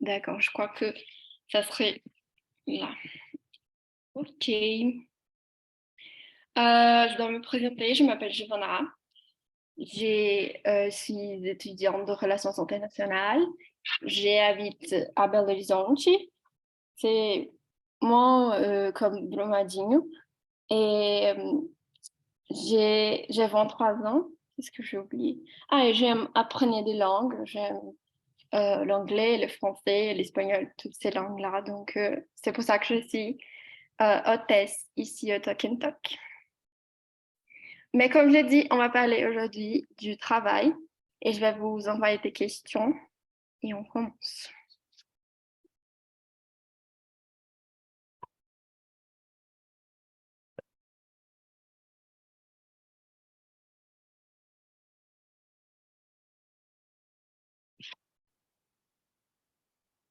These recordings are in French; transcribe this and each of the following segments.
D'accord, je crois que ça serait là. OK. Je dois me présenter, je m'appelle Giovanna. Suis étudiante de relations internationales. J'habite à Belo Horizonte. C'est moi, comme Brumadinho. Et j'ai 23 ans. Qu'est-ce que j'ai oublié? Ah, et j'aime apprendre des langues. J'aime l'anglais, le français, l'espagnol, toutes ces langues-là. Donc, c'est pour ça que je suis hôtesse ici au Talk and Talk. Mais comme je l'ai dit, on va parler aujourd'hui du travail et je vais vous envoyer des questions et on commence.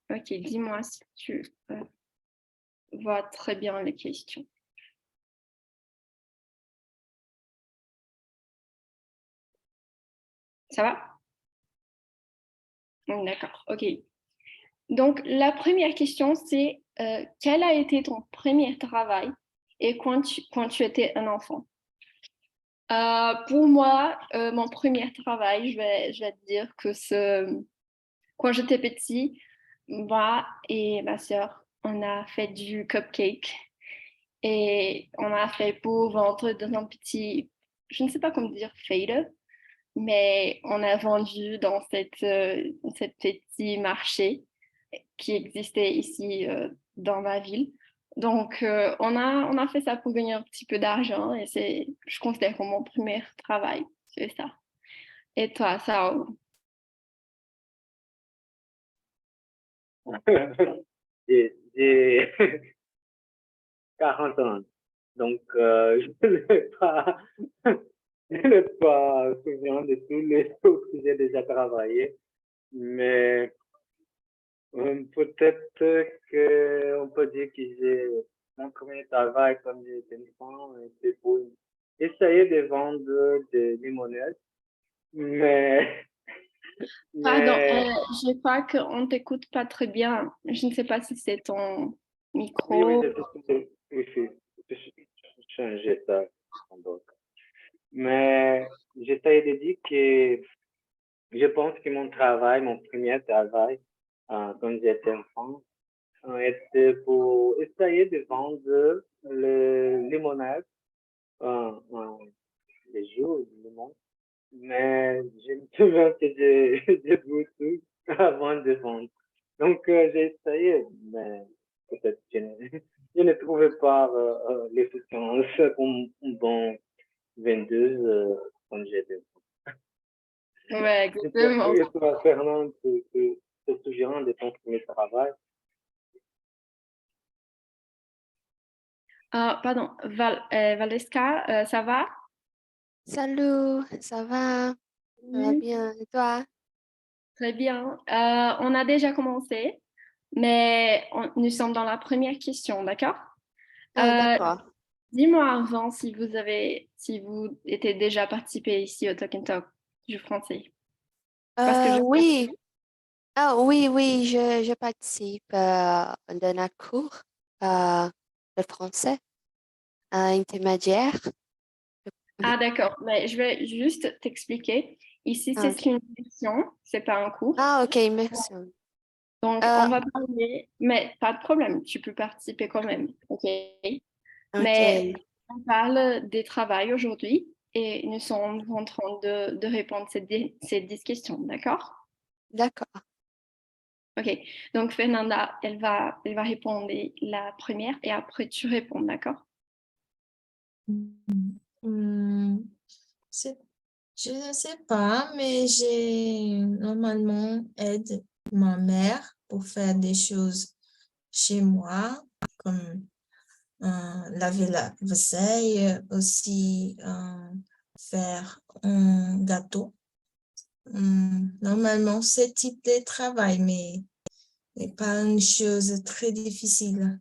Ok, dis-moi si tu vois très bien les questions. Ça va? D'accord, ok. Donc, la première question, c'est quel a été ton premier travail et quand tu étais un enfant? Pour moi, mon premier travail, je vais te dire que quand j'étais petit, moi et ma sœur, on a fait du cupcake et on a fait pour vendre dans un petit, je ne sais pas comment dire, fader, mais on a vendu dans cette petit marché qui existait ici dans ma ville. Donc, on a fait ça pour gagner un petit peu d'argent et je considère comme mon premier travail, c'est ça. Et toi, ça, J'ai 40 ans, donc je n'ai pas, je n'ai pas souvenir de tous les choses que j'ai déjà travaillé, mais peut-être qu'on peut dire que j'ai mon premier travail comme j'étais enfant, c'est pour essayer de vendre des limonades, mais, pardon, mais je crois qu'on t'écoute pas très bien. Je ne sais pas si c'est ton oui, oui, micro. je suis changé ça. Donc. Mais j'essaie de dire que je pense que mon travail, mon premier travail, quand j'étais enfant, était pour essayer de vendre le limonade, euh, euh, les jours du limon. Mais je me souviens que j'ai bu tout avant de vendre. Donc, j'ai essayé, mais peut-être que je ne trouvais pas l'efficience comme une bonne vendeuse quand j'étais. Ouais, exactement. Et toi, Fernand, te souviens de ton premier travail? Pardon, Valeska, ça va? Salut, ça va? Ça va Oui, bien. Et toi? très bien. On a déjà commencé, mais nous sommes dans la première question, d'accord? Ah, Euh, d'accord. Dis-moi avant si vous étiez déjà participé ici au Talk and Talk du français. Parce que Oui. Ah, oui, oui, je participe dans un cours euh, de français intermédiaire. Ah, d'accord. Mais je vais juste t'expliquer. Ici, Ah, c'est ok. une leçon, c'est pas un cours. Ah, ok, merci. Donc, Euh, on va parler, mais pas de problème, tu peux participer quand même. OK? Mais ok, on parle des travails aujourd'hui et nous sommes en train de répondre ces 10 questions, d'accord? d'accord. OK. Donc, Fernanda, elle va répondre la première et après tu réponds, d'accord? Hmm, c'est- je ne sais pas, mais j'ai normalement aide ma mère pour faire des choses chez moi, comme laver la vaisselle, aussi faire un gâteau. Normalement, ce type de travail, mais pas une chose très difficile.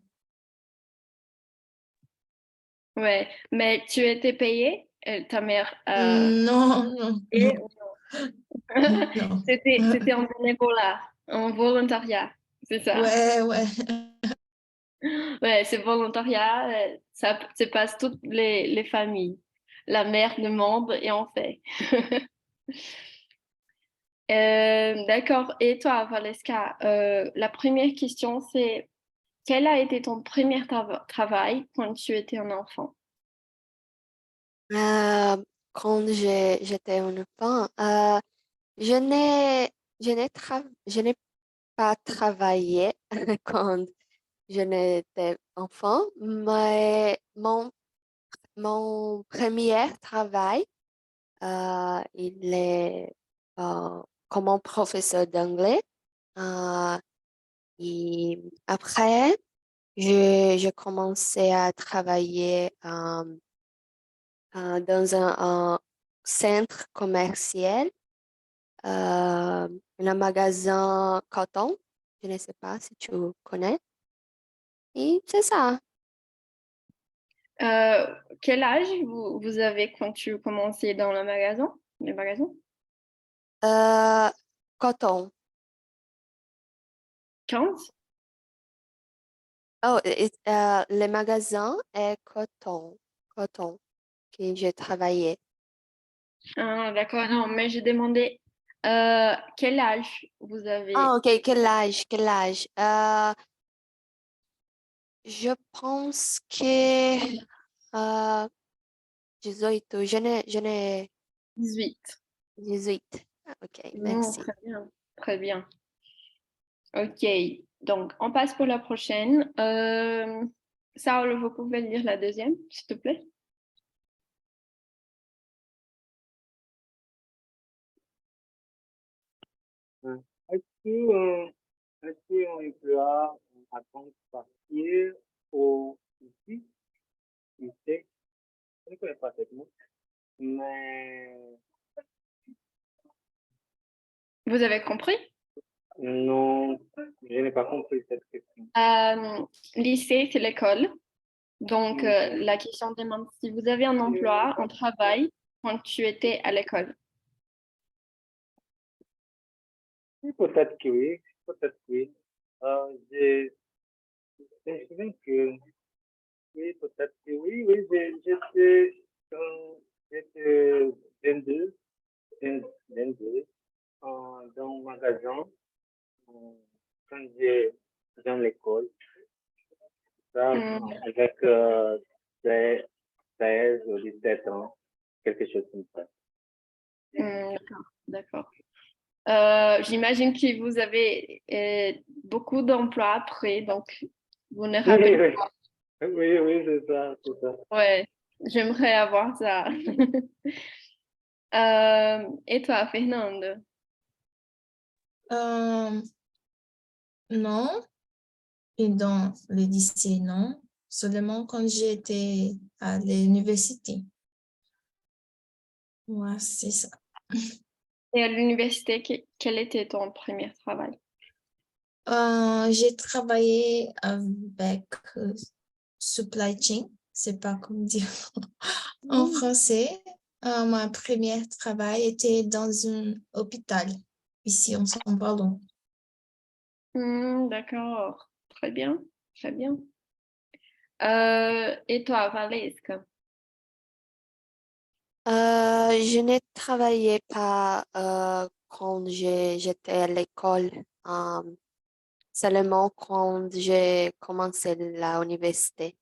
Ouais. Mais tu étais payée? Ta mère Non, non, et non, non. c'était en bénévolat, en volontariat, c'est ça. Ouais, ouais. Ouais, c'est volontariat, ça passe toutes les familles. La mère demande et on fait. D'accord. Et toi, Valeska, la première question, c'est quel a été ton premier travail quand tu étais un enfant? Euh, Quand j'étais un enfant, je n'ai, je n'ai pas travaillé quand je n'étais enfant, mais mon premier travail, il est comme un professeur d'anglais. Euh, et après, je commençais à travailler dans un centre commercial, euh, un magasin coton. Je ne sais pas si tu connais. Et c'est ça. Euh, Quel âge vous avez quand tu commençais dans le magasin? Euh, Coton. 15? Oh, le magasin est coton. Coton que j'ai travaillé. Ah, d'accord, non, mais j'ai demandé quel âge vous Ah, avez. ok. Quel âge? Quel âge? Je pense que 18. Je n'ai 18. 18. Ah, ok, merci. Très bien, très bien. Ok, donc on passe pour la prochaine. Saul, vous pouvez lire la deuxième, s'il te plaît? Est-ce qu'on emploie à temps partiel ou ici, ici, je ne connais pas cette mot, mais Vous avez compris? non, je n'ai pas compris cette question. Lycée, c'est l'école. Donc, la question demande si vous avez un emploi, un travail quand tu étais à l'école. Oui, peut-être que oui, peut-être que oui. Je me souviens que oui, peut-être que oui, oui, j'étais 22, 22 dans un magasin quand j'ai dans l'école, ça, Hmm, avec 16 16 ou 17 ans, quelque chose comme ça. d'accord, d'accord. J'imagine que vous avez beaucoup d'emplois après, donc vous ne Oui, rappelez oui, oui, oui, c'est ça, c'est ça. pas. Ouais, j'aimerais avoir ça. Et toi, Fernande? Euh, non, et dans le lycée, non. Seulement quand j'étais à l'université. Ouais, c'est ça. Et à l'université, quel était ton premier travail? J'ai travaillé avec supply chain, c'est pas comment dire en français. Mon premier travail était dans un hôpital ici en São Paulo. D'accord, très bien, très bien. Et toi, Valesca? Je n'ai travaillé pas quand j'étais à l'école, euh, seulement quand j'ai commencé l'université.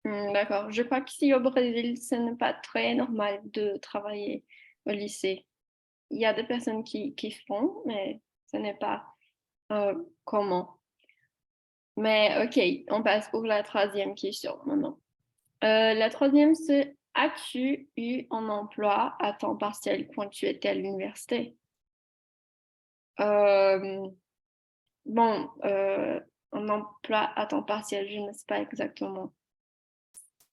D'accord. Je crois qu'ici au Brésil, ce n'est pas très normal de travailler au lycée. Il y a des personnes qui font, mais ce n'est pas commun. Mais ok, on passe pour la troisième question maintenant. La troisième, c'est as-tu eu un emploi à temps partiel quand tu étais à l'université? Euh, bon, un emploi à temps partiel, je ne sais pas exactement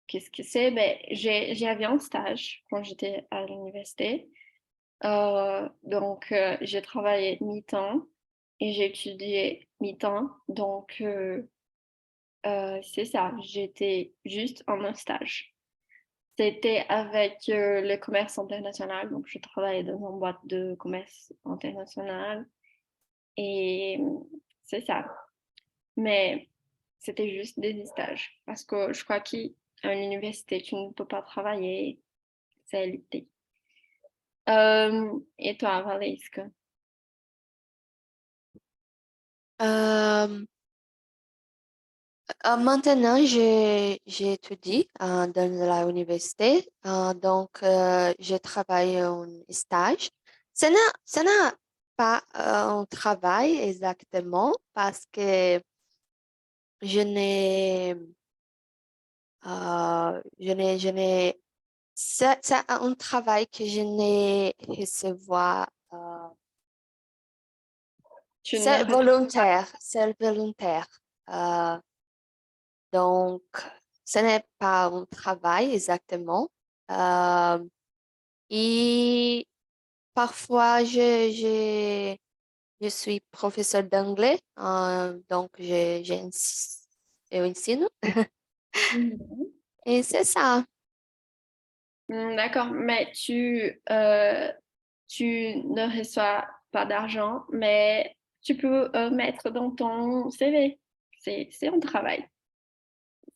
qu'est-ce que c'est. Mais j'avais un stage quand j'étais à l'université. Donc, j'ai travaillé mi-temps et j'ai étudié mi-temps. Donc, c'est ça, j'étais juste en un stage. C'était avec le commerce international. Donc, je travaillais dans une boîte de commerce international. Et c'est ça. Mais c'était juste des stages. Parce que je crois qu'à l'université, tu ne peux pas travailler. C'est l'été. Et toi, Valesca? Euh, Maintenant, j'étudie dans la université, donc je travaille en stage. Ce n'est pas un travail exactement parce que je n'ai, je n'ai, c'est un travail que je n'ai recevoir, Tu ne reçois c'est volontaire. Euh, Donc, ce n'est pas un travail exactement. Euh, et parfois, je suis professeur d'anglais, donc j'enseigne. Mhm. Et c'est ça. D'accord, mais tu ne reçois pas d'argent, mais tu peux mettre dans ton CV. C'est un travail.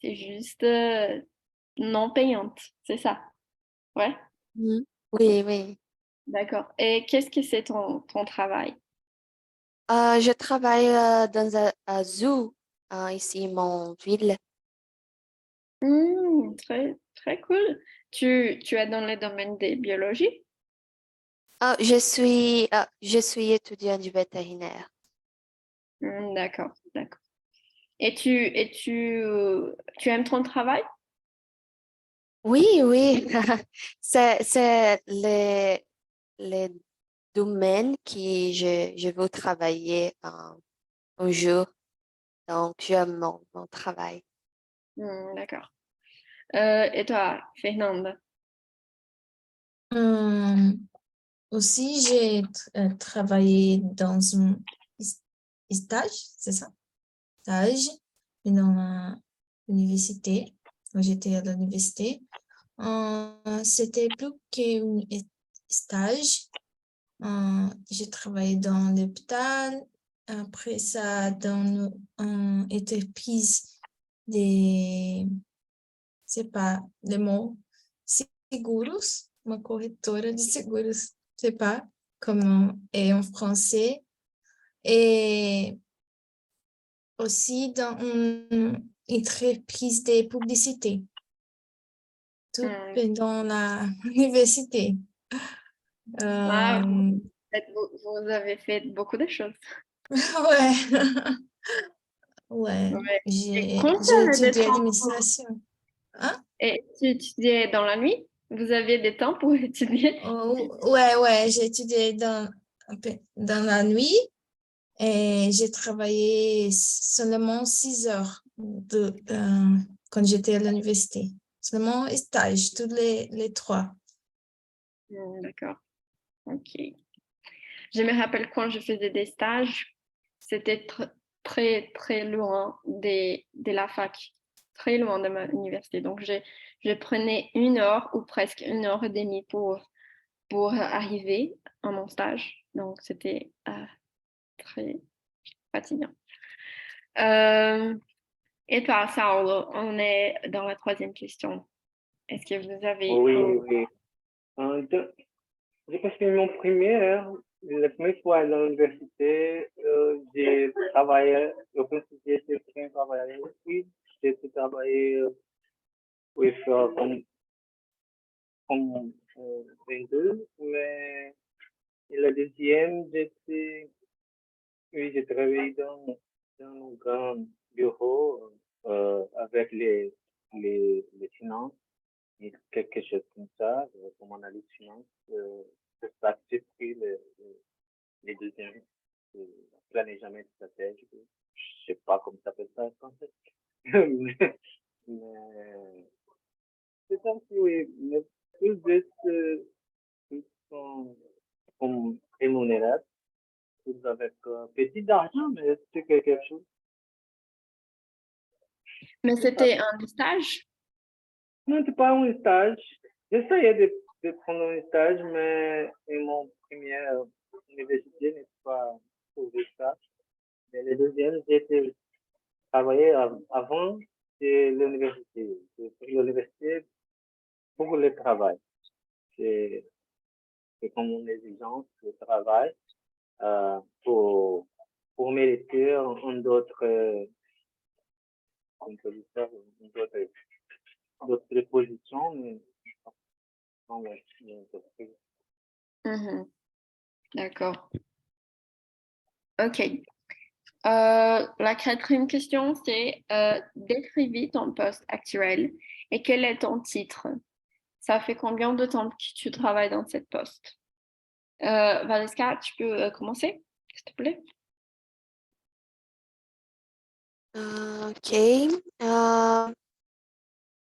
C'est juste non payante, c'est ça. Ouais, Mhm. Oui, oui. d'accord. Et qu'est-ce que c'est ton travail? Je travaille dans un zoo ici, mon ville. Très, très cool. Tu es dans le domaine des biologies? Je suis étudiante du vétérinaire. D'accord, d'accord. Tu aimes ton travail? Oui, oui. C'est les domaines que je veux travailler un jour. Donc, j'aime mon travail. D'accord. Et toi, Fernanda? Euh, Aussi, j'ai travaillé dans un stage, c'est ça? Stage dans l'université, quand j'étais à l'université. C'était plus qu'un stage. J'ai travaillé dans l'hôpital. Après ça, dans une entreprise de, c'est pas le mot, seguros, uma corretora de seguros, c'est pas comment est en français. Et aussi dans une entreprise de publicité, tout Hmm. pendant la université. Ah, Euh, vous avez fait beaucoup de choses. ouais, ouais, Ouais. Et j'ai quand tu j'ai avais des étudié temps l'administration. Hein? et tu étudiais dans la nuit? Vous aviez des temps pour étudier? Oh, ouais, ouais, j'ai étudié dans la nuit et j'ai travaillé seulement 6 heures quand j'étais à l'université. Seulement stage, tous les trois. D'accord. Ok. Je me rappelle quand je faisais des stages, c'était très, très loin de la fac, très loin de ma université. Donc, je prenais 1 heure ou presque 1 heure et demie pour arriver à mon stage. Donc, c'était très fatigant. Euh, et toi, Saulo, on est dans la troisième question. Est-ce que vous avez... Oui, oui. J'ai passé mon première, la première fois dans l'université, j'ai travaillé, au principe, j'étais très travaillé, puis j'ai travaillé, oui, comme 22, mais la deuxième, oui, j'ai travaillé dans un grand bureau avec les finances, et quelque chose comme ça, comme analyse finance. C'est ça que j'ai pris les deuxièmes. Là n'est jamais stratégique. Je sais pas comment ça s'appelle ça en français. Mais c'est ça aussi, oui. Mais plus de plus sont comme rémunérables, plus avec petit d'argent, mais c'est quelque chose. Mais C'est ça. c'était un stage? Non, c'est pas un stage. J'essayais de prendre un stage, mais mon première université n'est pas trouvé ça. troisième, j'ai travaillé avant de l'université. J'ai pris l'université pour le travail. C'est comme une exigence de travail pour mériter d'autres, on peut dire ça, d'autres positions, mais non, ouais, Mhm. D'accord. OK. La quatrième question, c'est décrivez ton poste actuel et quel est ton titre? Ça fait combien de temps que tu travailles dans cette poste? Valeska, tu peux commencer, s'il te plaît? OK.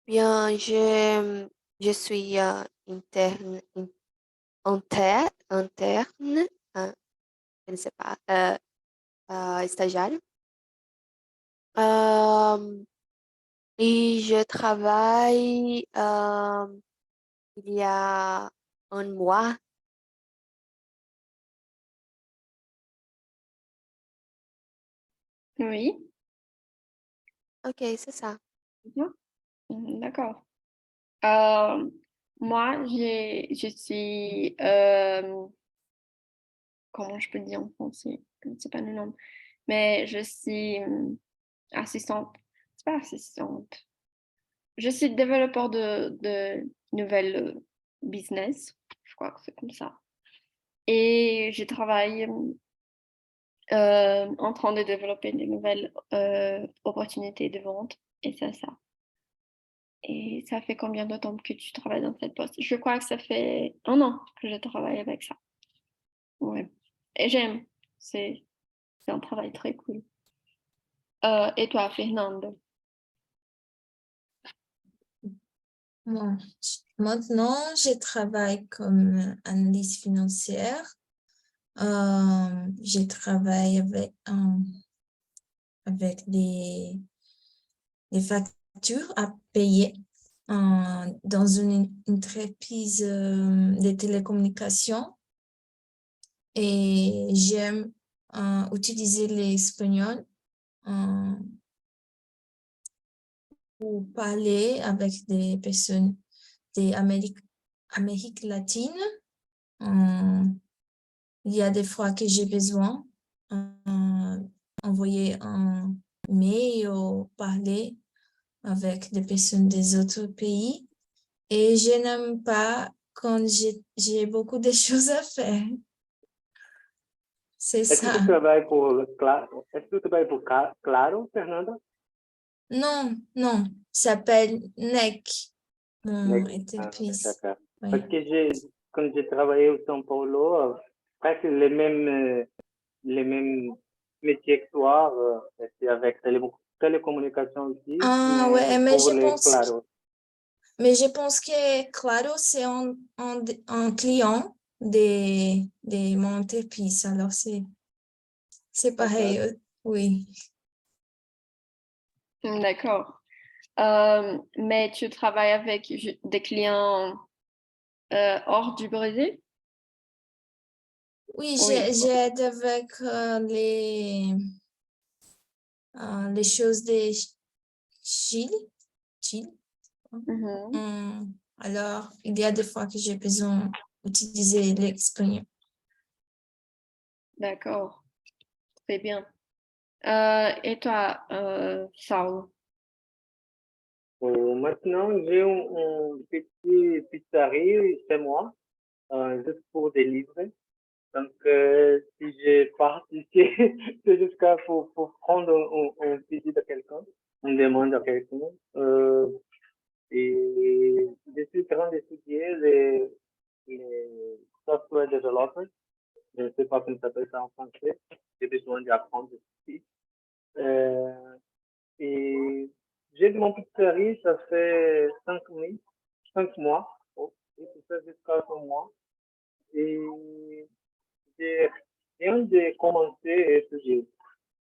Bien, je suis interne, je ne sais pas, stagiaire. Et je travaille il y a un mois. Oui. OK, c'est ça. D'accord. Moi, je suis, comment je peux dire en français? Je ne sais pas le nom, mais je suis assistante. C'est pas assistante. Je suis développeur de nouvelles business. Je crois que c'est comme ça. Et je travaille en train de développer de nouvelles opportunités de vente. Et c'est ça. Et ça fait combien de temps que tu travailles dans cette poste? Je crois que ça fait un an que je travaille avec ça. Ouais. Et j'aime. C'est un travail très cool. Et toi, Fernande? Bon, maintenant, je travaille comme analyste financière. Je travaille avec des factures à payer dans une entreprise de télécommunications et j'aime utiliser l'espagnol pour parler avec des personnes d'Amérique latine. Il y a des fois que j'ai besoin d'envoyer un mail ou parler avec des personnes des autres pays. Et je n'aime pas quand j'ai beaucoup de choses à faire. C'est Est-ce que ça. tu travailles pour Claro? Est-ce que tu travailles pour Claro, Fernanda? Non, non, ça s'appelle NEC, mon Ah, entreprise. d'accord. Parce Oui. que quand j'ai travaillé au São Paulo, presque les mêmes métiers que toi, c'est avec télécommunications aussi, Ah mais ouais, pour les Claro. mais je pense que Claro, c'est un client de mon entreprise. Alors, c'est D'accord. pareil, oui. D'accord. Mais tu travailles avec des clients hors du Brésil? Oui, Oui. j'aide avec les choses de Chili. Chili. Mhm. Alors, il y a des fois que j'ai besoin d'utiliser l'espagnol. D'accord. Très bien. Et toi, Saul? Maintenant, j'ai un petit pizzeria chez moi, juste pour délivrer. Donc, si je pars ici, c'est jusqu'à pour prendre un physique de quelqu'un, on demande à quelqu'un. Et je suis en train d'étudier les software development. Je ne sais pas comment ça s'appelle ça en français. J'ai besoin d'apprendre aussi. Euh, et j'ai de mon pizzerie, ça fait 5 mois. Oh, et tout ça jusqu'à 1 mois. Et j'ai rien de commencer à étudier.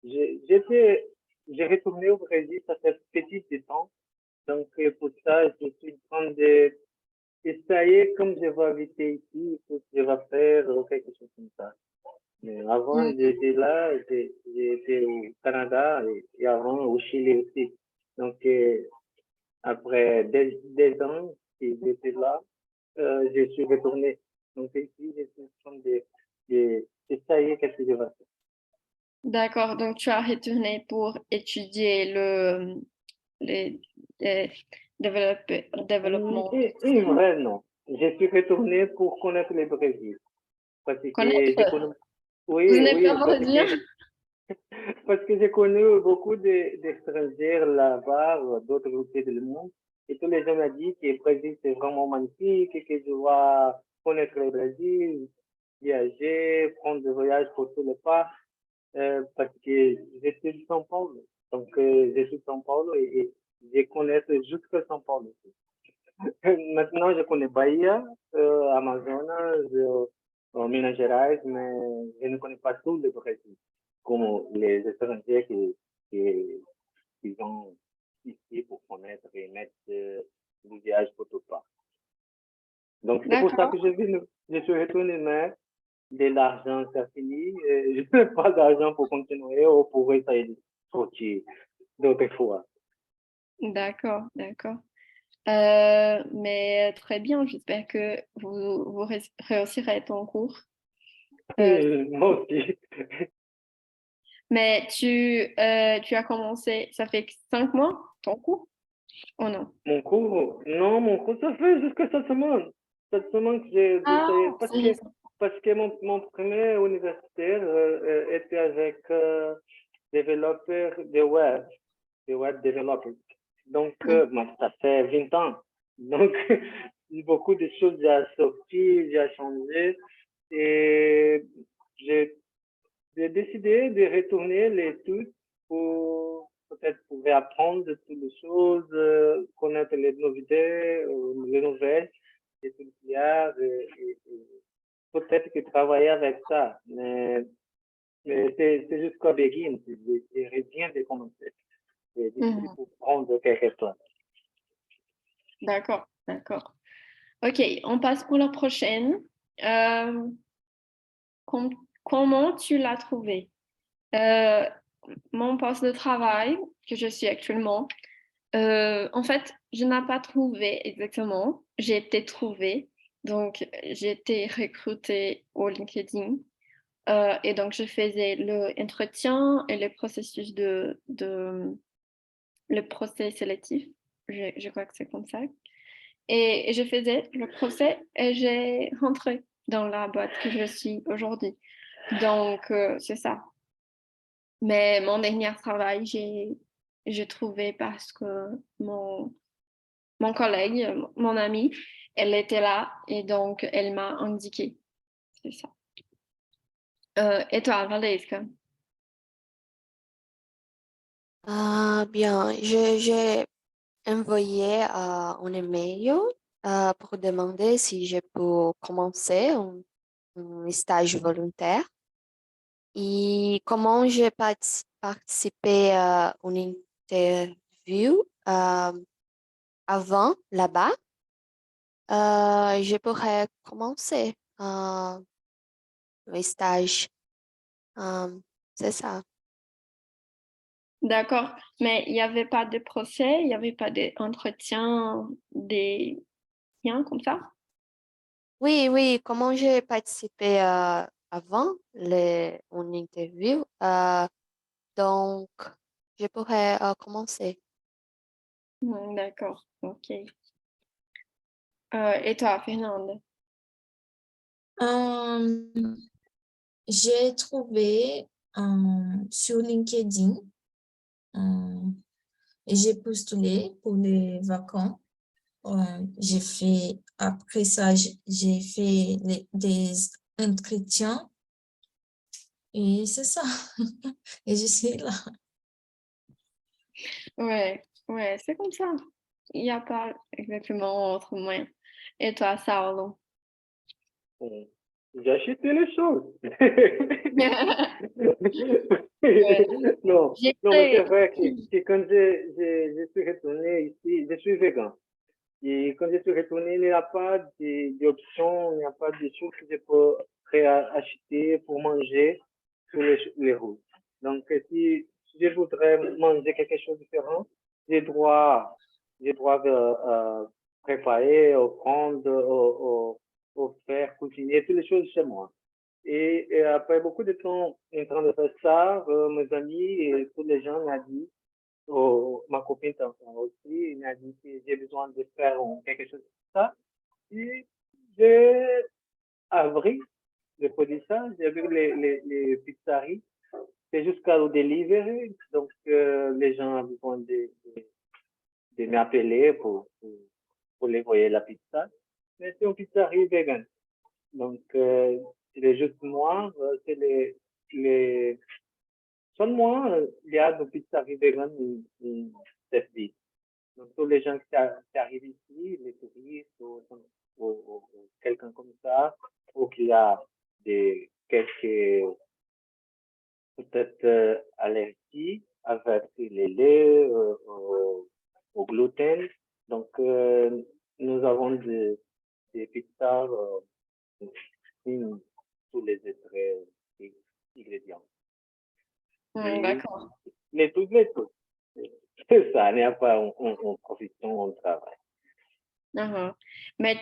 J'ai retourné au Brésil, ça fait petit de temps. Donc, pour ça, je suis en train Et ça y est, comme je vais habiter ici, il faut que je vais faire quelque chose comme ça. Mais avant, Mm. j'étais là, j'étais au Canada et avant au Chili aussi. Donc, après des ans que j'étais là, je suis retourné. Donc, ici, je suis en train de ça y est, qu'est-ce que je vais faire. D'accord, donc tu as retourné pour étudier les développement. Vrai, non. Je suis retourné pour connaître le Brésil. Parce que j'ai Connaître? connu, Vous oui, n'êtes oui, pas brésilien? parce que j'ai connu beaucoup d'étrangers là-bas, d'autres côtés du monde. Et tous les gens m'ont dit que le Brésil, c'est vraiment magnifique et que je dois connaître le Brésil, voyager, prendre des voyages pour tous les pas, parce que je suis de São Paulo. Donc, je suis de São Paulo et je connais jusque São Paulo. Maintenant, je connais Bahia, Amazonas, Minas Gerais, mais je ne connais pas tout le Brésil, comme les étrangers qui sont ici pour connaître et mettre le voyage pour tout pas. Donc, c'est pour ça D'accord, que je suis retourné, mais de l'argent, c'est fini. Et je n'ai pas d'argent pour continuer ou pour essayer de sortir d'autres fois. d'accord, d'accord. Mais très bien, j'espère que vous réussirez ton cours. Moi aussi. Mais tu as commencé, ça fait 5 mois, ton cours? Oh non. Mon cours, non, mon cours, ça fait jusqu'à cette semaine. Cette semaine que j'ai Ah, essayé, c'est récent. parce que mon premier universitaire était avec développeur de web développeur. Donc, Mm. ça fait 20 ans. Donc, beaucoup de choses ont sorti, j'ai changé. Et j'ai j'ai décidé de retourner les études pour peut-être pour apprendre de toutes les choses, connaître les nouveautés, les nouvelles, et tout ce qu'il y a, et peut-être que travailler avec ça. Mais c'est jusqu'au begin, je viens de commencer. J'ai décidé Mhm. pour prendre quelque chose. D'accord, d'accord. Ok, on passe pour la prochaine. Euh, comment tu l'as trouvé? Euh, mon poste de travail que je suis actuellement, en fait, je n'ai pas trouvé exactement. J'ai été trouvée. Donc, j'ai été recrutée au LinkedIn. Et donc, je faisais l'entretien et le processus le procès sélectif. Je crois que c'est comme ça. Et je faisais le procès et j'ai rentré dans la boîte que je suis aujourd'hui. Donc, c'est ça. Mais mon dernier travail, j'ai trouvé parce que mon collègue, mon amie, elle était là et donc elle m'a indiqué. C'est ça. Et toi, Valdesca? Bien, j'ai envoyé un email pour demander si je peux commencer un stage volontaire et comment j'ai participé à une interview avant là-bas. Je pourrais commencer le stage. Euh, c'est ça. D'accord. Mais il n'y avait pas de procès, il n'y avait pas d'entretien, des rien comme ça? Oui, oui, comment j'ai participé avant une interview, donc je pourrais commencer. D'accord. OK. Et toi, Fernande? Euh, j'ai trouvé sur LinkedIn, et j'ai postulé pour les vacances. Après ça, j'ai fait des entretiens et c'est ça. Et je suis là. Ouais, ouais, c'est comme ça. Il n'y a pas exactement autre moyen. Et toi, Saulo? J'ai acheté les choses. Ouais. Non, non, mais c'est J'étais vrai que quand je suis retourné ici, je suis végan. Et quand je suis retourné, il n'y a pas d'options, il n'y a pas de choses que je peux acheter pour manger sur les routes. Donc, si je voudrais manger quelque chose de différent, je dois préparer, prendre, faire, cuisiner, toutes les choses chez moi. Et après beaucoup de temps en train de faire ça, mes amis et tous les gens m'ont dit, ma copine aussi, il m'a dit que j'ai besoin de faire quelque chose de ça. Et j'ai appris, je peux dire ça, j'ai vu les pizzeries, c'est jusqu'à le delivery, donc les gens ont besoin de m'appeler pour les envoyer la pizza. Mais c'est une pizzerie vegan. Donc, c'est juste moi, c'est les seulement, il y a des pizzeries vegan in cette ville. Donc, tous les gens qui arrivent ici, les touristes ou quelqu'un comme ça, ou qui a quelques peut-être allergies avec les laits, au gluten. Donc, nous avons des pizzas sans tous les autres ingrédients. Et D'accord. les tout. C'est ça, il n'y a pas en profession, on travaille. Mhm. Mais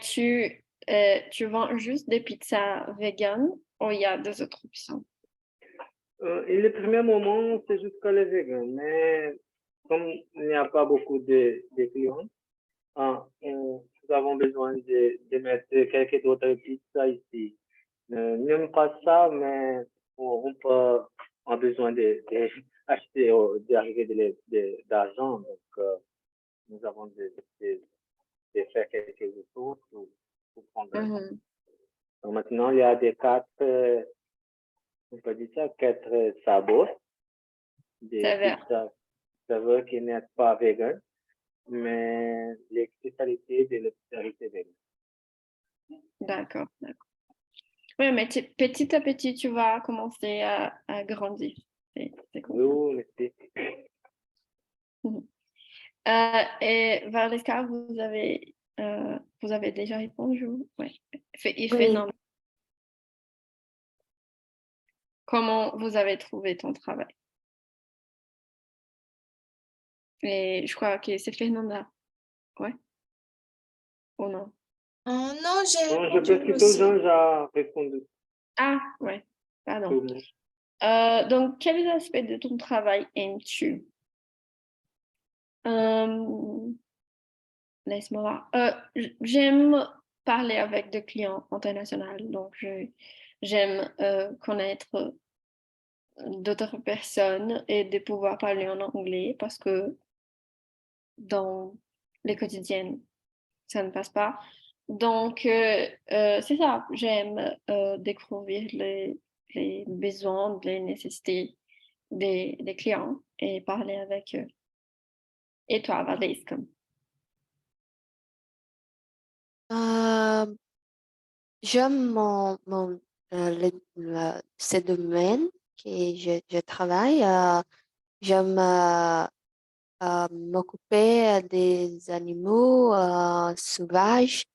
tu vends juste des pizzas vegan ou il y a des autres options? Et le premier moment, c'est jusqu'à les végans, mais comme il n'y a pas beaucoup de clients, nous avons besoin de mettre quelques autres pizzas ici. N'aime pas ça, mais on peut a besoin d'acheter, d'arriver d'argent. Donc, nous avons de faire quelques efforts pour prendre l'argent. Mhm. Donc, maintenant, il y a on peut dire ça, 4 sabots de C'est vrai. pizza saveurs qui n'est pas vegan, mais les spécialités de la spécialité vegan. D'accord. D'accord. Oui, mais petit à petit, tu vas commencer à grandir. C'est comme ça. Oui, merci. Mhm. Et Valeska, vous avez déjà répondu? Oui. Et Oui. Fernanda, comment vous avez trouvé ton travail? Et je crois que c'est Fernanda. Ouais. Ou non? Non, j'ai Bon, je pense répondu que tout le aussi. monde a répondu. Ah, ouais. Pardon. Tout le monde. Donc, quels aspects de ton travail aimes-tu? Euh, Laisse-moi voir. J'aime parler avec des clients internationaux, donc j'aime connaître d'autres personnes et de pouvoir parler en anglais parce que dans les quotidiennes, ça ne passe pas. Donc, c'est ça, j'aime découvrir les besoins, les nécessités des clients et parler avec eux. Et toi, Valdez? Euh, J'aime ce domaine que je travaille. J'aime m'occuper des animaux sauvages.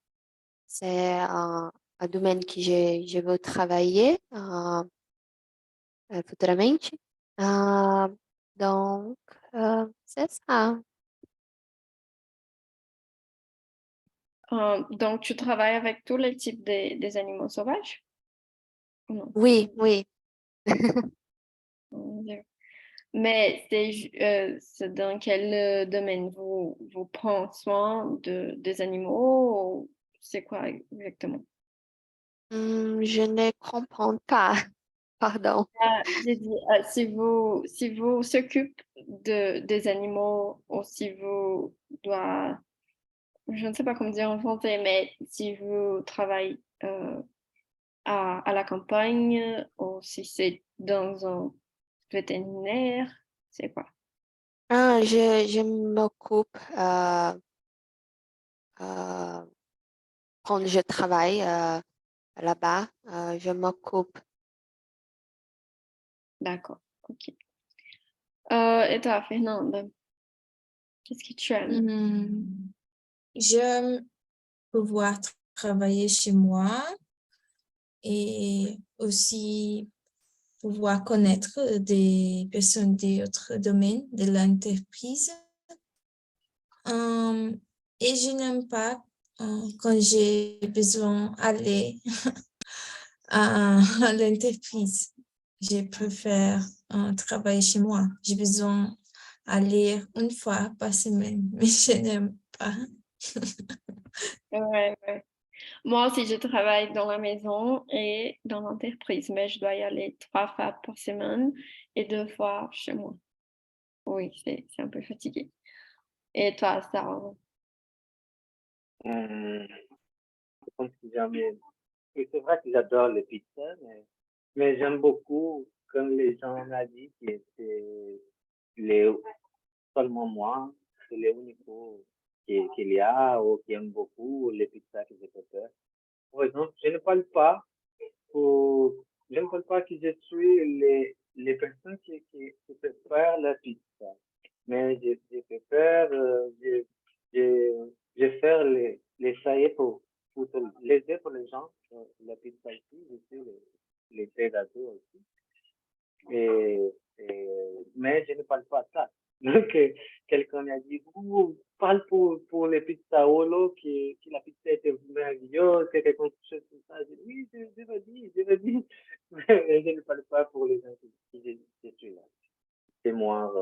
C'est un domaine que je veux travailler futuramente. Euh, donc, c'est ça. Donc, tu travailles avec tous les types des animaux sauvages? Ou non? Oui, oui. Mon Dieu. Mais c'est dans quel domaine vous prenez soin des animaux ou c'est quoi exactement? Je ne comprends pas. Pardon. J'ai dit, si vous s'occupe des animaux ou si vous doit, je ne sais pas comment dire en français, mais si vous travaillez à la campagne ou si c'est dans un vétérinaire, c'est quoi? Je m'occupe euh, quand je travaille là-bas. Je m'occupe. D'accord, ok. Et toi, Fernande, qu'est-ce que tu aimes? Hmm. J'aime pouvoir travailler chez moi et aussi pouvoir connaître des personnes d'autres domaines de l'entreprise. Et je n'aime pas quand j'ai besoin d'aller à l'entreprise. Je préfère travailler chez moi. J'ai besoin d'aller une fois par semaine, mais je n'aime pas. Ouais, ouais. Moi aussi, je travaille dans la maison et dans l'entreprise, mais je dois y aller 3 fois par semaine et 2 fois chez moi. Oui, c'est un peu fatigué. Et toi, Sarah? Je pense que jamais. Et c'est vrai que j'adore les pizzas, mais j'aime beaucoup, comme les gens m'ont dit, que c'est les, seulement moi, c'est les uniques qu'il y a ou qui aiment beaucoup les pizzas que je peux faire. Par exemple, je ne parle pas que je suis les personnes qui préparent la pizza, mais je préfère, je faire les saillets pour l'aider pour les gens, la pizza ici, je suis les pédagogues aussi. Et, mais je ne parle pas ça. Donc, quelqu'un m'a dit, parle pour les pizzaolos, que la pizza était merveilleuse, c'était quelque chose comme ça. J'ai dit, oui, je veux dire. Mais je ne parle pas pour les gens qui suis là. C'est moi,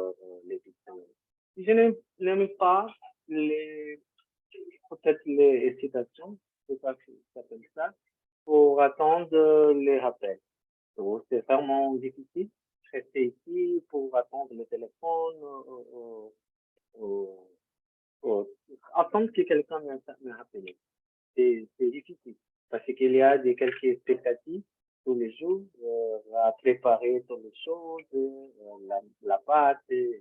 les pizzaolos. N'aime pas peut-être les hésitations, c'est pas que ça s'appelle ça, pour attendre les rappels. Donc, c'est vraiment difficile. Rester ici pour attendre le téléphone ou- ou attendre que quelqu'un me rappelle. C'est difficile parce qu'il y a quelques expectatives tous les jours à préparer toutes les choses, la pâte et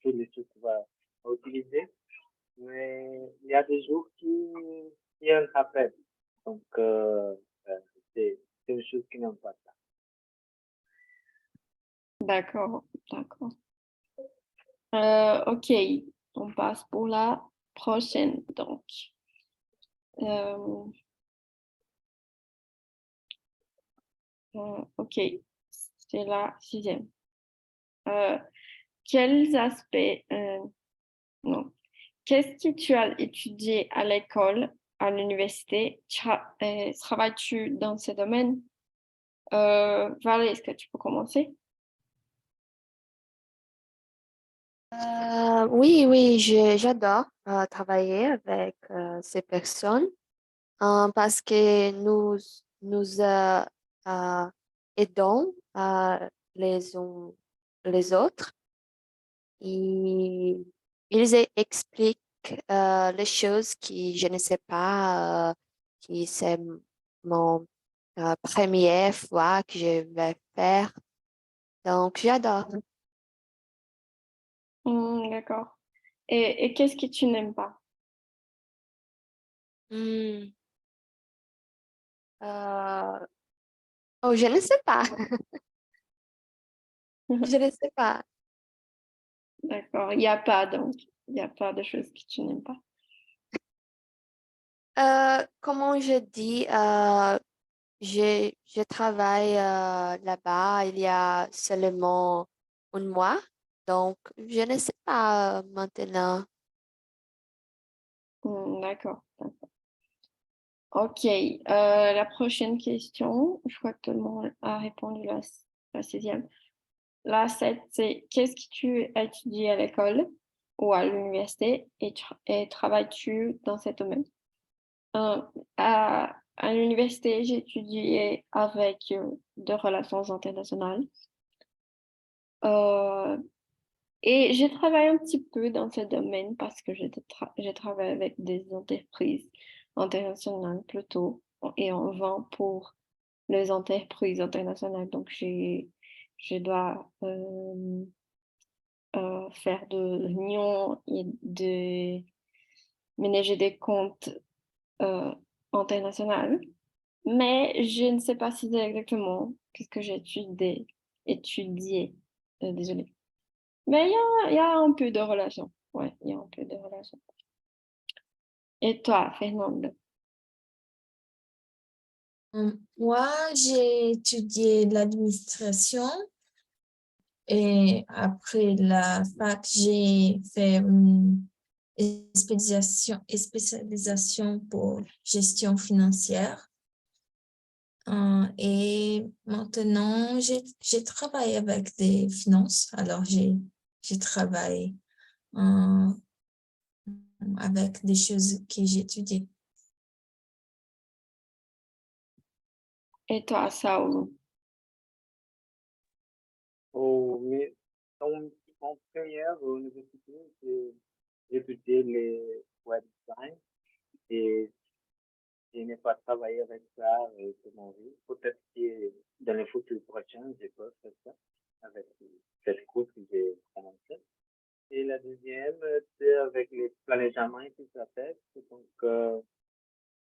toutes les choses qu'on va utiliser. Mais il y a des jours qui y a un rappel. Donc, euh, c'est une chose qui n'aime pas ça. D'accord, d'accord. Ok, on passe pour la prochaine. Donc, euh, ok, c'est la 6e. Euh, quels aspects, non, qu'est-ce que tu as étudié à l'école, à l'université? Travailles-tu dans ce domaine? Valérie, est-ce que tu peux commencer? Oui, oui, j'adore travailler avec ces personnes parce que nous euh, aidons les uns les autres et ils expliquent les choses que je ne sais pas, qui c'est mon première fois que je vais faire. Donc, j'adore. D'accord. Et qu'est-ce que tu n'aimes pas? Hmm, oh, je ne sais pas. Je ne sais pas. D'accord, il n'y a pas donc, il n'y a pas de choses que tu n'aimes pas. Comment je dis, je travaille là-bas il y a seulement un mois, donc je ne sais pas maintenant. D'accord. Ok, la prochaine question, je crois que tout le monde a répondu la 6e. La 7, c'est qu'est-ce que tu as étudié à l'école ou à l'université et travailles-tu dans ce domaine? À l'université, j'ai étudié avec des relations internationales euh, et j'ai travaillé un petit peu dans ce domaine parce que j'ai travaillé avec des entreprises internationales plutôt et on vend pour les entreprises internationales. Donc, je dois faire de l'union et de ménager des comptes euh, internationaux. Mais je ne sais pas si c'est exactement ce que j'ai étudié. Désolée. Mais il y a un peu de relation. Ouais, il y a un peu de relation. Et toi, Fernande? Moi, j'ai étudié l'administration et après la fac, j'ai fait une spécialisation pour gestion financière. Et maintenant, j'ai travaillé avec des finances. Alors, j'ai travaillé avec des choses que j'ai étudiées. Et toi, Saul? Mais en première université, j'ai étudié les web design et je n'ai pas travaillé avec ça toute ma vie. Peut-être que dans le futur prochain, je peux faire ça avec cette cours que j'ai commencé. Et la deuxième, c'est avec les planétaments et tout ça fait. Donc,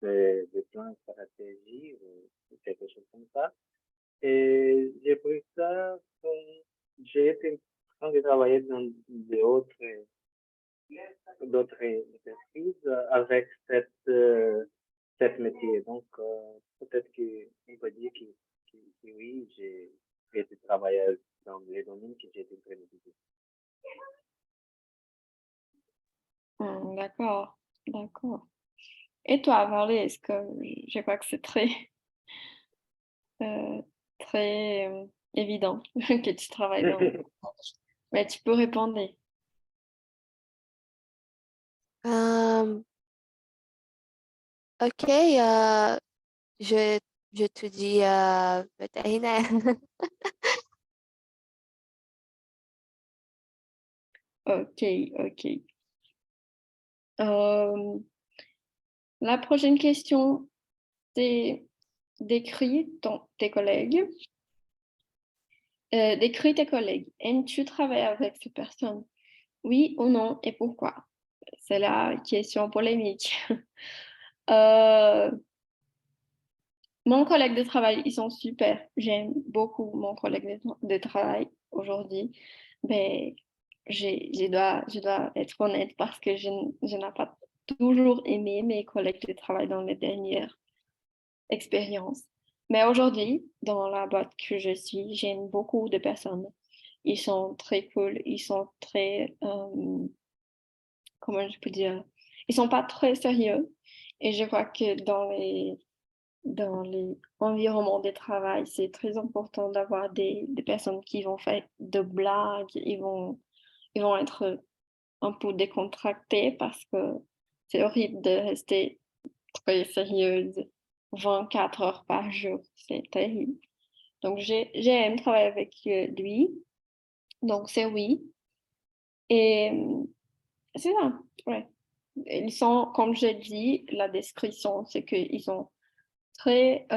des plans stratégie ou quelque chose comme ça. Et j'ai pris ça comme j'ai été en train de travailler dans d'autres entreprises avec cette métier. Donc, peut-être qu'on peut dire que oui, j'ai été travailler dans les domaines que j'ai été très difficile. D'accord, d'accord. Et toi, Varley, est-ce que je crois que c'est très, euh, très évident que tu travailles dans... Mais tu peux répondre. Euh, ok, je, je te dis vétérinaire. Ok, ok. La prochaine question, c'est décris tes collègues. Décris tes collègues. Aimes-tu travailler avec ces personnes? Oui ou non et pourquoi? C'est la question polémique. Euh, Mon collègue de travail, ils sont super. J'aime beaucoup mon collègue de travail aujourd'hui. Mais je dois être honnête parce que je n'ai pas toujours aimé mes collègues de travail dans mes dernières expériences. Mais aujourd'hui, dans la boîte que je suis, j'aime beaucoup de personnes. Ils sont très cool, ils sont très, comment je peux dire, ils sont pas très sérieux. Et je crois que dans les environnements de travail, c'est très important d'avoir des personnes qui vont faire de blagues, ils vont être un peu décontractés parce que c'est horrible de rester très sérieuse 24 heures par jour. C'est terrible. Donc, j'aime travailler avec lui. Donc, c'est oui. Et c'est ça, ouais. Ils sont, comme j'ai dit, la description, c'est qu'ils sont très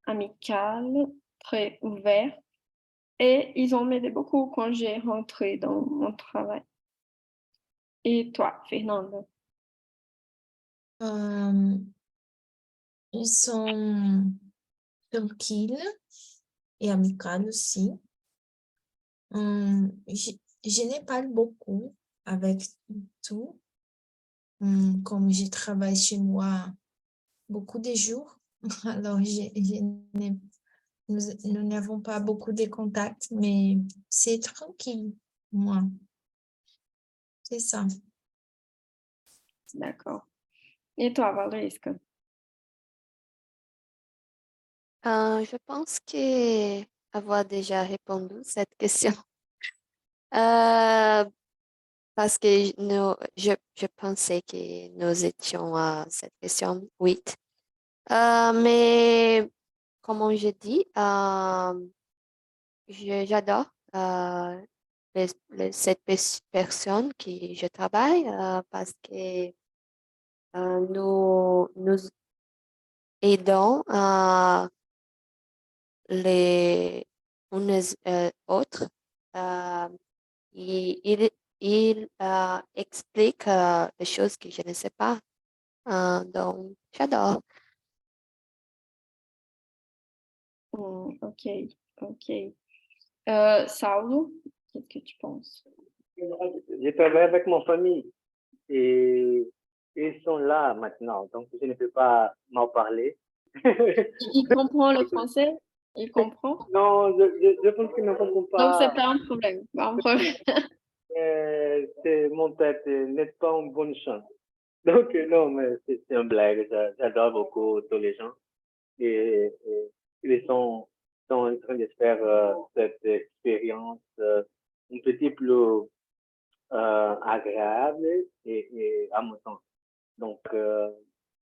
amicales, très ouverts. Et ils ont m'aidé beaucoup quand j'ai rentré dans mon travail. Et toi, Fernanda? Ils sont tranquilles et amicales aussi. Je n'ai pas beaucoup avec tout. Comme je travaille chez moi beaucoup de jours, alors nous n'avons pas beaucoup de contacts, mais c'est tranquille, moi. C'est ça. D'accord. Et toi, Valérie, est-ce que... Je pense que avoir déjà répondu cette question. Euh, Parce que je pensais que nous étions à cette question 8. Mais comme je dis, j'adore cette personne qui je travaille parce que nous aidons les unes autres. Euh, il explique des choses que je ne sais pas. Donc, j'adore. Ok, ok. Saulo, qu'est-ce que tu penses? Je travaille avec ma famille et ils sont là maintenant, donc je ne peux pas m'en parler. Il comprend le français? Il comprend? Non, je pense qu'ils ne comprennent Donc, c'est pas. pas un problème. Pas un problème. Mon tête n'est pas une bonne chance. Donc, non, mais c'est un blague. J'adore beaucoup tous les gens. Et ils sont en train de faire cette expérience un petit peu agréable et amusante. Donc,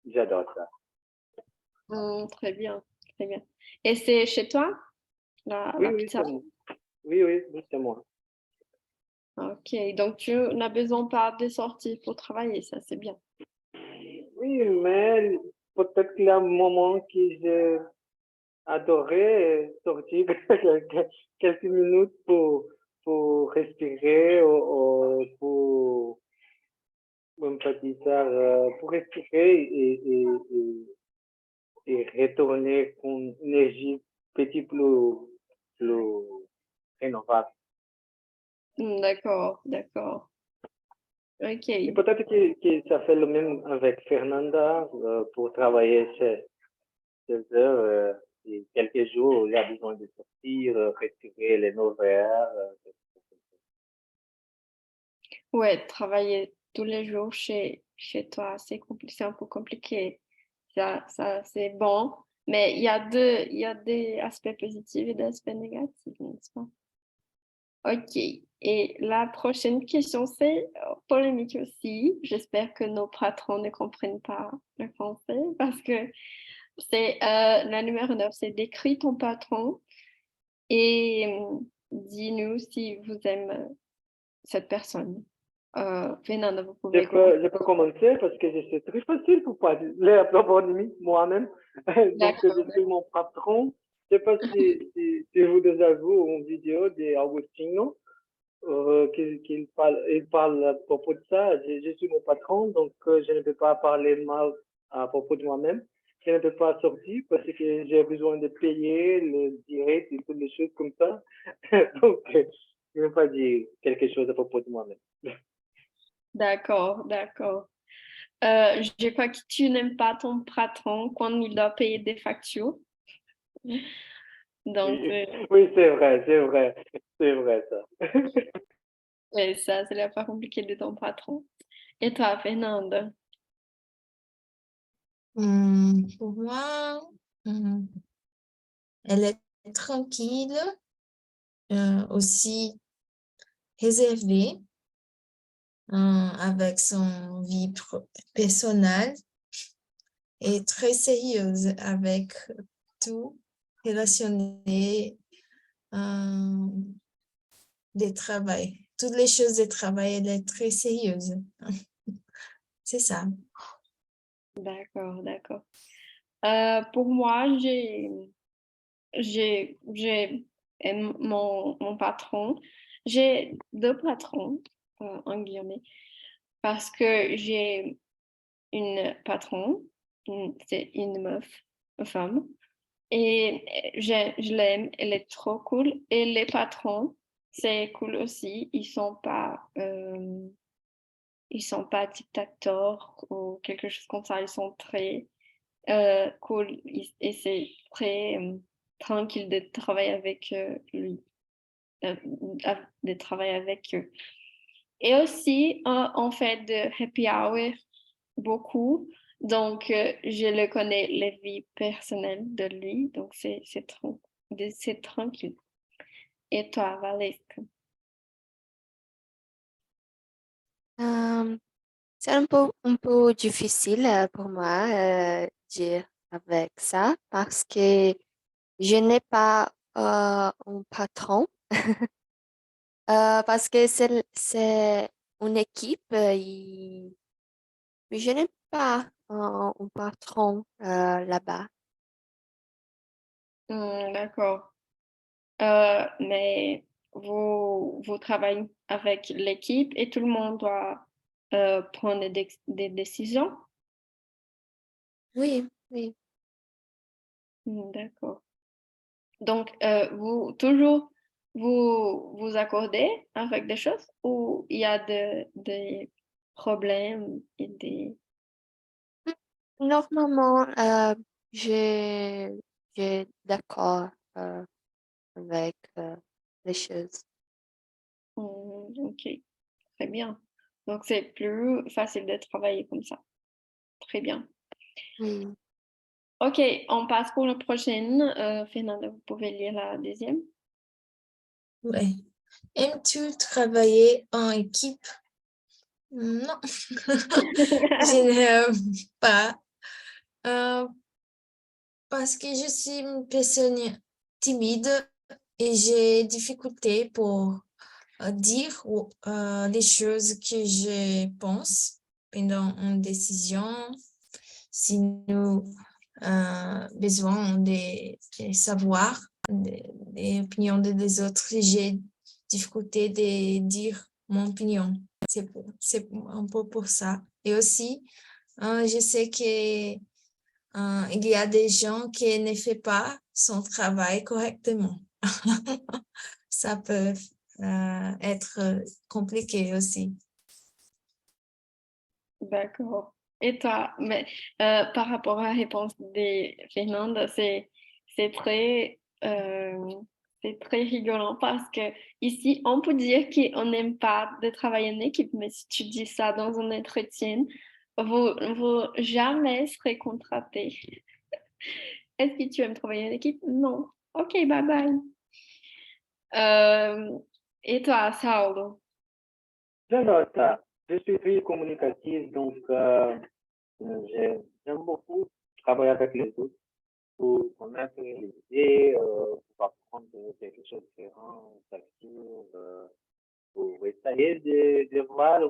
j'adore ça. Très bien, très bien. Et c'est chez toi, Oui, la oui, pizza? c'est moi. Oui, oui, oui, c'est moi. Ok, donc tu n'as besoin pas de sortir pour travailler, ça c'est bien. Oui, mais peut-être qu'il y a un moment que j'ai adoré sortir quelques minutes pour respirer ou pour un petit pour respirer et retourner con énergie petit plus rénovable. D'accord, d'accord. Ok. Et peut-être que ça fait le même avec Fernanda pour travailler chez eux. Et quelques jours, il y a besoin de sortir, respirer les nouveaux airs. Ouais, travailler tous les jours chez toi, c'est un peu compliqué. Ça c'est bon, mais il y a des aspects positifs et des aspects négatifs, n'est-ce pas? Ok. Et la prochaine question, c'est polémique aussi. J'espère que nos patrons ne comprennent pas le français parce que c'est la numéro 9, c'est décris ton patron et dis-nous si vous aimez cette personne. Fernanda, vous pouvez commencer. Je peux commencer parce que c'est très facile pour parler à propos de moi-même. Donc, je D'accord. suis mon patron. Je ne sais pas si vous déjà vu une vidéo d'Agostino il parle à propos de ça. Je suis mon patron, donc je ne peux pas parler mal à propos de moi-même. Je ne peux pas sortir parce que j'ai besoin de payer le direct et toutes les choses comme ça. Donc, je ne peux pas dire quelque chose à propos de moi-même. D'accord, d'accord. Je crois que tu n'aimes pas ton patron quand il doit payer des factures. Donc, Oui, oui, c'est vrai ça. ouais, ça, c'est la part compliquée de ton patron. Et toi, Fernanda? Pour moi, hum, elle est tranquille, aussi réservée, avec son vie personnelle et très sérieuse avec tout relationné des travail. Toutes les choses de travail, elle est très sérieuse. C'est ça. D'accord, d'accord. Pour moi, mon patron. J'ai deux patrons, en guillemets, parce que j'ai une patron, c'est une meuf, une femme, et je l'aime, elle est trop cool. Et les patrons, c'est cool aussi, ils sont pas dictateurs ou quelque chose comme ça, ils sont très cool et c'est très tranquille de travailler avec lui, euh, de travailler avec eux. Et aussi, on fait de happy hour beaucoup. Donc, je le connais, les vies personnelles de lui. Donc, c'est tranquille. Et toi, Valesca? Euh, c'est un peu difficile pour moi dire avec ça parce que je n'ai pas un patron. Parce que c'est une équipe mais je n'ai pas un patron là-bas. D'accord. Mais vous travaillez avec l'équipe et tout le monde doit prendre des décisions. Oui, oui. D'accord. Donc, vous accordez avec des choses ou il y a des problèmes et des... Normalement, j'ai d'accord avec les choses. Ok, très bien. Donc, c'est plus facile de travailler comme ça. Très bien. Oui. Ok, on passe pour la prochaine. Fernanda, vous pouvez lire la deuxième. Ouais. Aimes-tu travailler en équipe? Non, je n'aime pas. Euh, parce que je suis une personne timide et j'ai difficulté pour dire les choses que je pense pendant une décision. Si nous besoin de savoir les opinions des autres, j'ai difficulté de dire mon opinion. C'est un peu pour ça. Et aussi, je sais que il y a des gens qui ne font pas son travail correctement. Ça peut être compliqué aussi. D'accord. Et toi, mais, par rapport à la réponse de Fernanda, c'est très rigolant parce que ici, on peut dire qu'on n'aime pas de travailler en équipe, mais si tu dis ça dans un entretien, vous jamais serez contraté. Est-ce que tu aimes travailler en équipe? Non. Ok, bye bye. Euh, et toi, Saulo? Alors, je suis très communicatif, donc j'aime beaucoup travailler avec les autres pour connaître les idées, pour apprendre quelque chose de différent, pour essayer de voir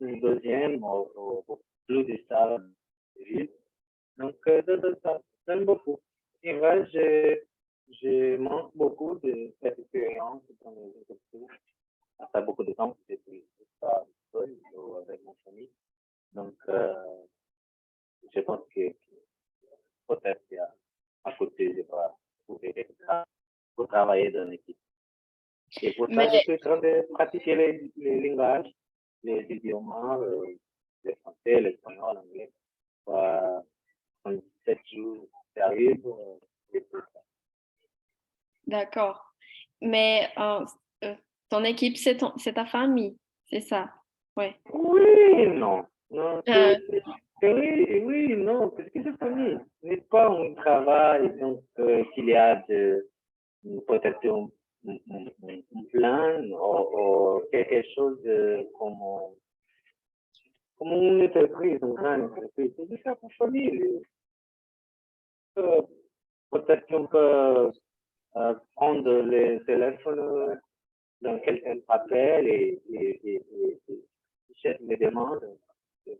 une deuxième ou plus de ça. Donc, j'aime beaucoup. Et vrai, je manque beaucoup de cette expérience dans les entreprises. Ça fait beaucoup de temps que je suis pas seul ou avec mon famille. Donc, je pense que peut-être qu'à côté, je vais trouver quelqu'un pour travailler dans l'équipe. Et pour ça, je Mais suis en train de pratiquer les langages, les idiomes, le français, l'espagnol, l'anglais. En 7 jours, j'arrive. d'accord. Mais ton équipe, c'est ta famille, c'est ça. Ouais. Oui, non. Non, Euh, oui, oui, non, parce que c'est famille. Ce n'est pas un travail, donc qu'il y a peut-être un plan ou quelque chose comme une entreprise, une grande entreprise. C'est déjà pour famille. Euh, Peut-être qu'on peut prendre le téléphone dans quelqu'un appelle et cherche les demandes.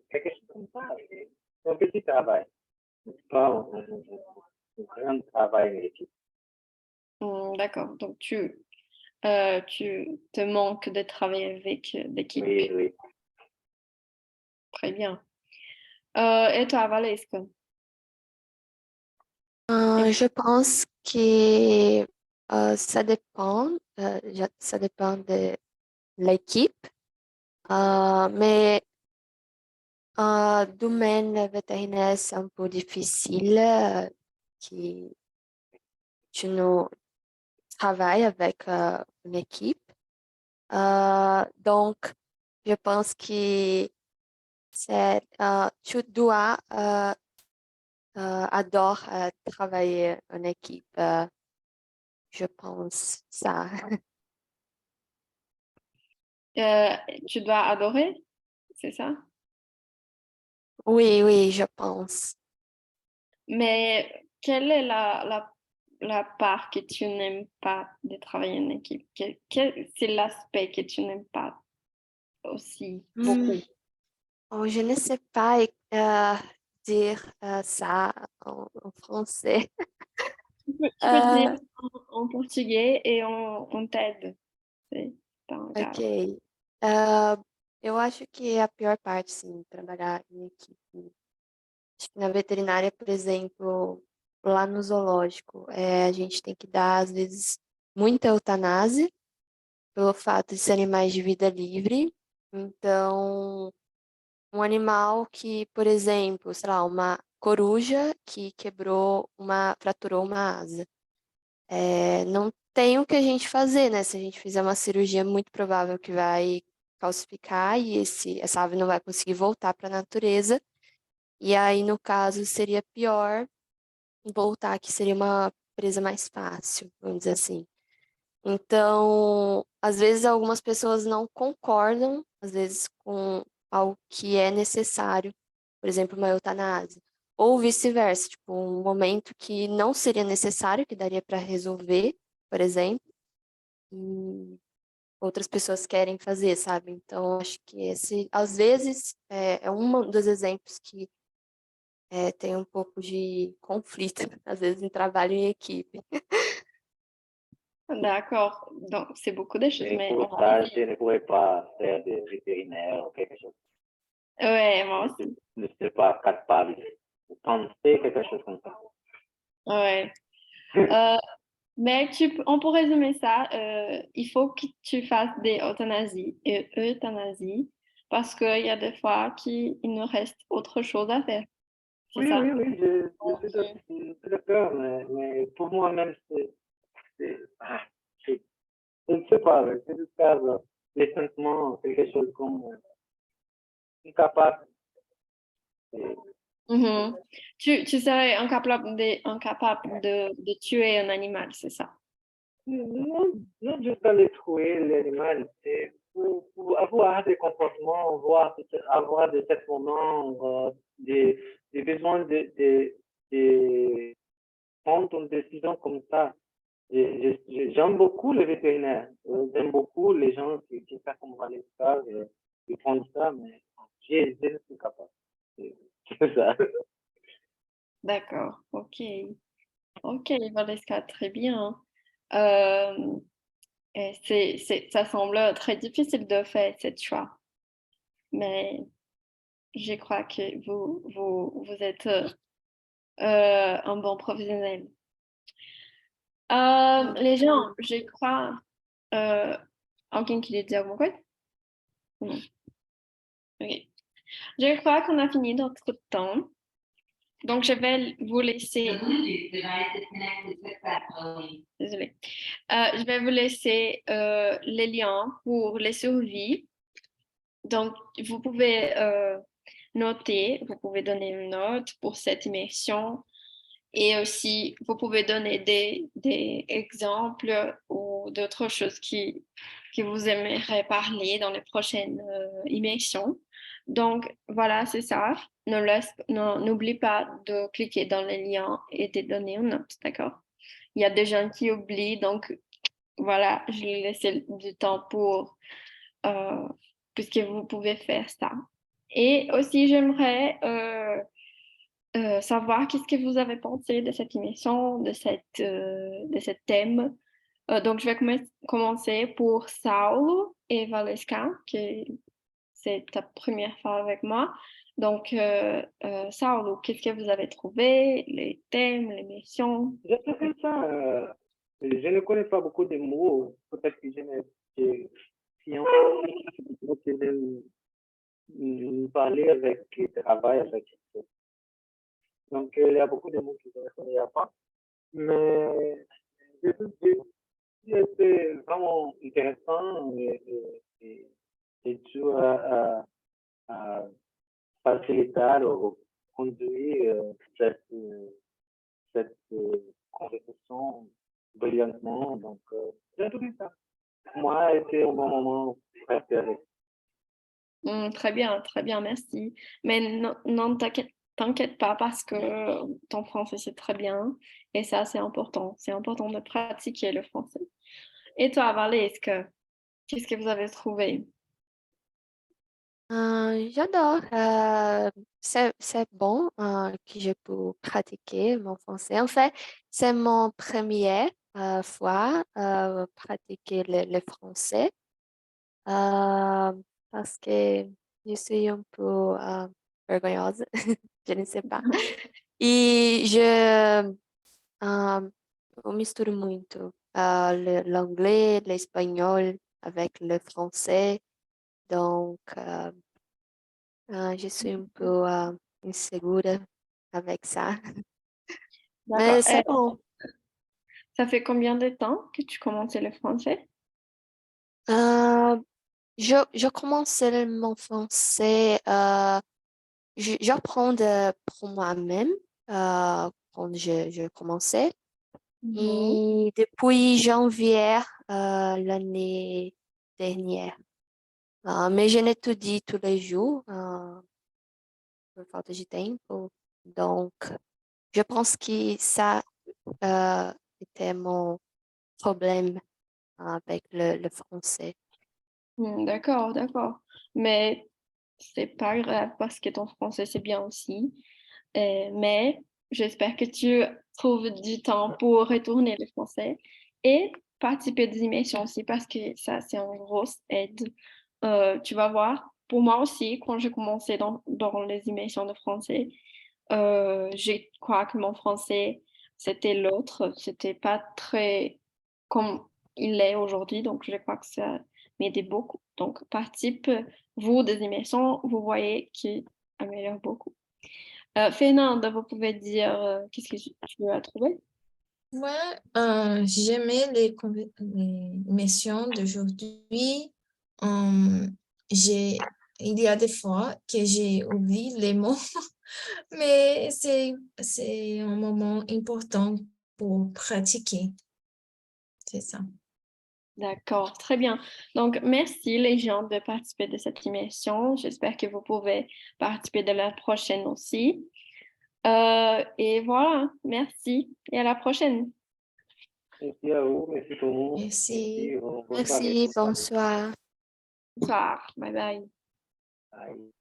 Quelque chose comme ça. C'est un petit travail. C'est pas un grand travail en équipe. d'accord. Donc, tu te manques de travailler avec l'équipe. Oui, oui. Très bien. Et toi, Valesca? Je pense que ça dépend de l'équipe, mais domaine vétérinaire, c'est un peu difficile, que tu nous travailles avec une équipe. Donc, je pense que tu dois adore travailler en équipe. Je pense ça. Euh, Tu dois adorer, c'est ça? Oui, oui, je pense. Mais quelle est la part que tu n'aimes pas de travailler en équipe? C'est l'aspect que tu n'aimes pas aussi Hmm. beaucoup? Oh, je ne sais pas dire ça en français. Tu peux dire Euh, en portugais et on t'aide. C'est pas grave. ok. Eu acho que a pior parte, sim, trabalhar em equipe. Acho que na veterinária, por exemplo, lá no zoológico, a gente tem que dar, às vezes, muita eutanásia, pelo fato de ser animais de vida livre. Então, um animal que, por exemplo, sei lá, uma coruja que fraturou uma asa. Não tem o que a gente fazer, né? Se a gente fizer uma cirurgia, é muito provável que vai calcificar e essa ave não vai conseguir voltar para a natureza. E aí, no caso, seria pior voltar, que seria uma presa mais fácil, vamos dizer assim. Então, às vezes algumas pessoas não concordam, às vezes com algo que é necessário, por exemplo, uma eutanásia, ou vice-versa, tipo, um momento que não seria necessário, que daria para resolver, por exemplo, e outras pessoas querem fazer, sabe? Então, acho que esse, às vezes, é um dos exemplos que tem um pouco de conflito, às vezes, em trabalho em equipe. D'accord. Donc, c'est beaucoup de choses, Et mais on pour va ça, je essayer. ne pourrais pas faire de vétérinaire ou quelque chose. Ouais, moi Je aussi. ne suis pas capable de penser quelque chose comme ça. Ouais. Euh, mais on peut résumer ça. Il faut que tu fasses des euthanasies parce qu'il y a des fois qu'il nous reste autre chose à faire. C'est Oui, ça? oui, oui, je Donc, suis d'accord, mais pour moi-même, c'est- je ne sais pas, c'est de faire les sentiments, quelque chose comme incapable. Et mhm. Tu serais incapable de tuer un animal, c'est ça? non, non juste aller trouver l'animal, c'est pour avoir des comportements, avoir de ces moments, des besoins de prendre une décision comme ça. J'aime beaucoup les vétérinaires. J'aime beaucoup les gens qui savent comment aller ça, qui font ça, mais je ne suis capable. C'est ça. D'accord. Ok. Ok, Valeska, très bien. Euh, ça semble très difficile de faire cette choix, mais je crois que vous êtes un bon professionnel. Les gens, je crois, alguém queria dizer alguma coisa? Non. Ok. Je crois qu'on a fini notre temps. Donc, je vais vous laisser. Désolée. Je vais vous laisser les liens pour les survies. Donc, vous pouvez noter, vous pouvez donner une note pour cette immersion et aussi vous pouvez donner des exemples ou d'autres choses qui vous aimeraient parler dans les prochaines immersions. Donc, voilà, c'est ça. N'oublie pas de cliquer dans les liens et de donner une note, d'accord? Il y a des gens qui oublient, donc voilà, je vais laisser du temps pour euh, puisque vous pouvez faire ça. Et aussi, j'aimerais savoir qu'est-ce que vous avez pensé de cette émission, de ce thème. Donc, je vais commencer pour Saulo et Valeska, que c'est ta première fois avec moi. Donc, Saulo, qu'est-ce que vous avez trouvé, les thèmes, l'émission? Je trouve ça, je ne connais pas beaucoup de mots. Peut-être que je ne je suis en train de parler avec, qui travaille avec. Donc, il y a beaucoup de mots que je ne connais pas. Mais je trouve que c'est vraiment intéressant et tu à facilitar ou conduire cette conversation brillantement. Donc, j'ai trouvé ça. Pour moi, c'était un bon moment préféré. Très bien, merci. Mais non, t'inquiète pas parce que ton français c'est très bien et ça c'est important. C'est important de pratiquer le français. Et toi, Valais, qu'est-ce que vous avez trouvé? J'adore. C'est bon que je peux pratiquer mon français. En fait, c'est mon première fois pratiquer le français euh, parce que je suis un peu vergonhosa, je ne sais pas. E eu misturo muito l'anglais, l'espagnol avec le français. Donc, Je suis un peu insécure avec ça. D'accord. Mais c'est bon. Ça fait combien de temps que tu commences le français? Euh, je commence seulement français. J'apprends pour moi-même quand je commençais. Mhm. Et depuis janvier l'année dernière. Mais je n'étudie tous les jours por falta de tempo. Donc, je pense que ça était mon problème avec le français. D'accord, d'accord. Mais c'est pas grave parce que ton français c'est bien aussi. Mais j'espère que tu trouves du temps pour retourner le français et participer des émissions aussi parce que ça c'est une grosse aide. Tu vas voir, pour moi aussi, quand j'ai commencé dans les émissions de français, je crois que mon français c'était l'autre, c'était pas très comme il est aujourd'hui, donc je crois que ça m'aidait beaucoup. Donc participe vous des émissions, vous voyez qui améliore beaucoup. Fernanda, vous pouvez dire qu'est-ce que tu as trouvé? Ouais, j'aimais les missions d'aujourd'hui. Euh, il y a des fois que j'ai oublié les mots, mais c'est un moment important pour pratiquer. C'est ça. D'accord, très bien. Donc, merci les gens de participer de cette émission. J'espère que vous pouvez participer de la prochaine aussi. Et voilà, merci et à la prochaine. Merci à vous, merci tout le monde. Merci. Merci, bonne soirée. Merci, bonsoir. Bonsoir, bye bye. Bye.